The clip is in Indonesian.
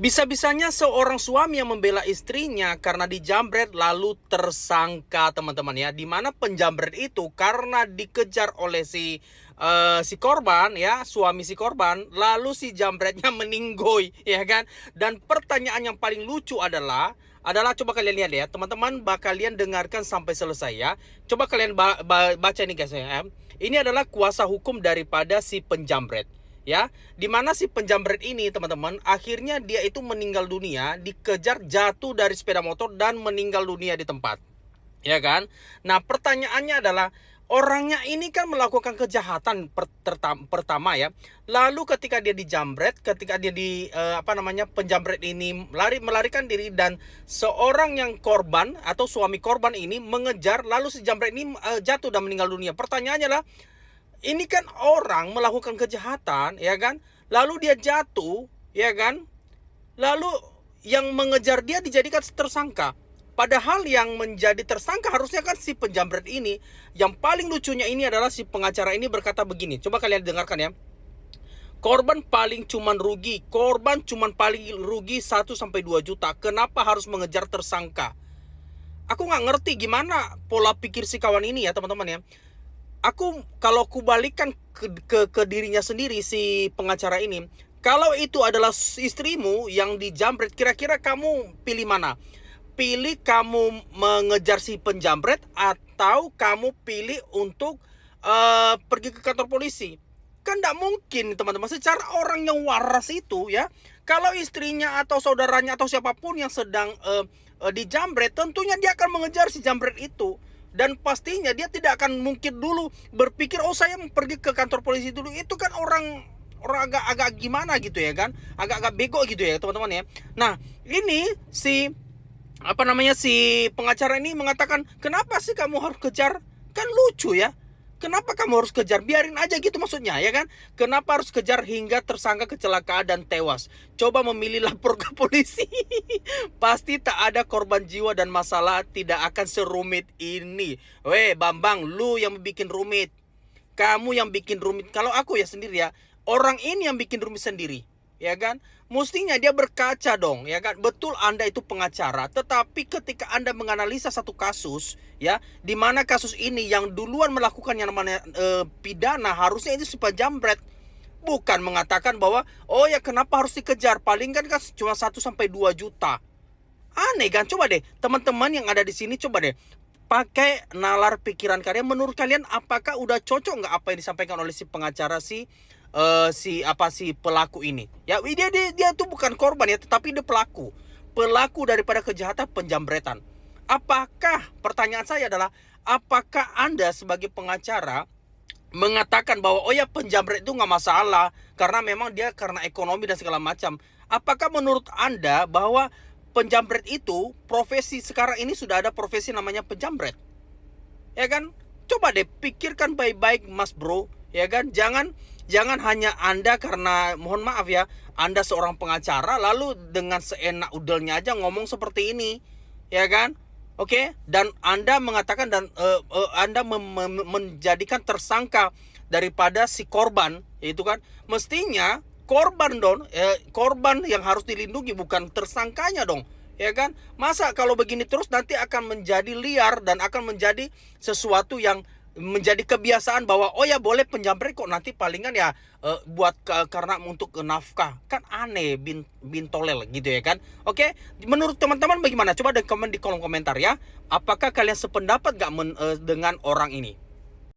Bisa-bisanya seorang suami yang membela istrinya karena dijambret lalu tersangka, teman-teman ya. Dimana penjambret itu karena dikejar oleh si korban ya, suami si korban, lalu si jambretnya meninggoy ya kan. Dan pertanyaan yang paling lucu adalah coba kalian lihat ya, teman-teman, kalian dengarkan sampai selesai ya. Coba kalian baca ini guys ya. Ini adalah kuasa hukum daripada si penjambret ya, dimana si penjambret ini, teman-teman, akhirnya dia itu meninggal dunia, dikejar, jatuh dari sepeda motor dan meninggal dunia di tempat, ya kan. Nah, pertanyaannya adalah orangnya ini kan melakukan kejahatan pertama ya, lalu ketika dia dijambret, ketika dia penjambret ini melarikan diri, dan seorang yang korban atau suami korban ini mengejar, lalu si jambret ini jatuh dan meninggal dunia. Pertanyaannya adalah, ini kan orang melakukan kejahatan, ya kan? Lalu dia jatuh, ya kan? Lalu yang mengejar dia dijadikan tersangka. Padahal yang menjadi tersangka harusnya kan si penjambret ini. Yang paling lucunya ini adalah si pengacara ini berkata begini. Coba kalian dengarkan ya. Korban paling cuman rugi 1 sampai 2 juta. Kenapa harus mengejar tersangka? Aku nggak ngerti gimana pola pikir si kawan ini ya, teman-teman ya. Kalau aku balikan ke dirinya sendiri, si pengacara ini, kalau itu adalah istrimu yang dijambret, kira-kira kamu pilih mana? Pilih kamu mengejar si penjambret atau kamu pilih untuk pergi ke kantor polisi? Kan tidak mungkin, teman-teman. Secara orang yang waras itu ya, kalau istrinya atau saudaranya atau siapapun yang sedang dijambret, tentunya dia akan mengejar si jambret itu. Dan pastinya dia tidak akan mungkin dulu berpikir, oh saya mau pergi ke kantor polisi dulu. Itu kan orang agak gimana gitu ya kan, agak bego gitu ya, teman-teman ya. Nah, ini si si pengacara ini mengatakan, kenapa sih kamu harus kejar? Kan lucu ya. Kenapa kamu harus kejar? Biarin aja gitu maksudnya ya kan. Kenapa harus kejar hingga tersangka kecelakaan dan tewas? Coba memilih lapor ke polisi. Pasti tak ada korban jiwa dan masalah tidak akan serumit ini. Weh Bambang, lu yang bikin rumit. Kamu yang bikin rumit. Kalau aku ya sendiri ya, orang ini yang bikin rumit sendiri, ya kan. Mestinya dia berkaca dong, ya kan. Betul Anda itu pengacara, tetapi ketika Anda menganalisa satu kasus ya, di mana kasus ini yang duluan melakukan yang namanya pidana, harusnya itu si penjambret, bukan mengatakan bahwa oh ya kenapa harus dikejar, paling kan cuma 1 sampai 2 juta. Aneh kan? Coba deh teman-teman yang ada di sini, coba deh pakai nalar pikiran kalian. Menurut kalian apakah udah cocok nggak apa yang disampaikan oleh si pengacara, si pelaku ini? Ya, dia tuh bukan korban ya, tetapi dia pelaku daripada kejahatan penjambretan. Pertanyaan saya adalah, apakah Anda sebagai pengacara mengatakan bahwa oh ya penjambret itu nggak masalah karena memang dia karena ekonomi dan segala macam? Apakah menurut Anda bahwa penjambret itu profesi, sekarang ini sudah ada profesi namanya penjambret? Ya kan? Coba deh pikirkan baik-baik Mas Bro, ya kan? Jangan hanya Anda karena, mohon maaf ya, Anda seorang pengacara lalu dengan seenak udelnya aja ngomong seperti ini, ya kan? Oke, dan Anda mengatakan dan Anda menjadikan tersangka daripada si korban, itu kan mestinya korban yang harus dilindungi, bukan tersangkanya dong, ya kan? Masa kalau begini terus nanti akan menjadi liar dan akan menjadi sesuatu yang menjadi kebiasaan bahwa oh ya boleh penjambret kok, nanti palingan ya karena untuk nafkah. Kan aneh, bintolel gitu ya kan. Oke, menurut teman-teman bagaimana? Coba komen di kolom komentar ya. Apakah kalian sependapat gak dengan orang ini?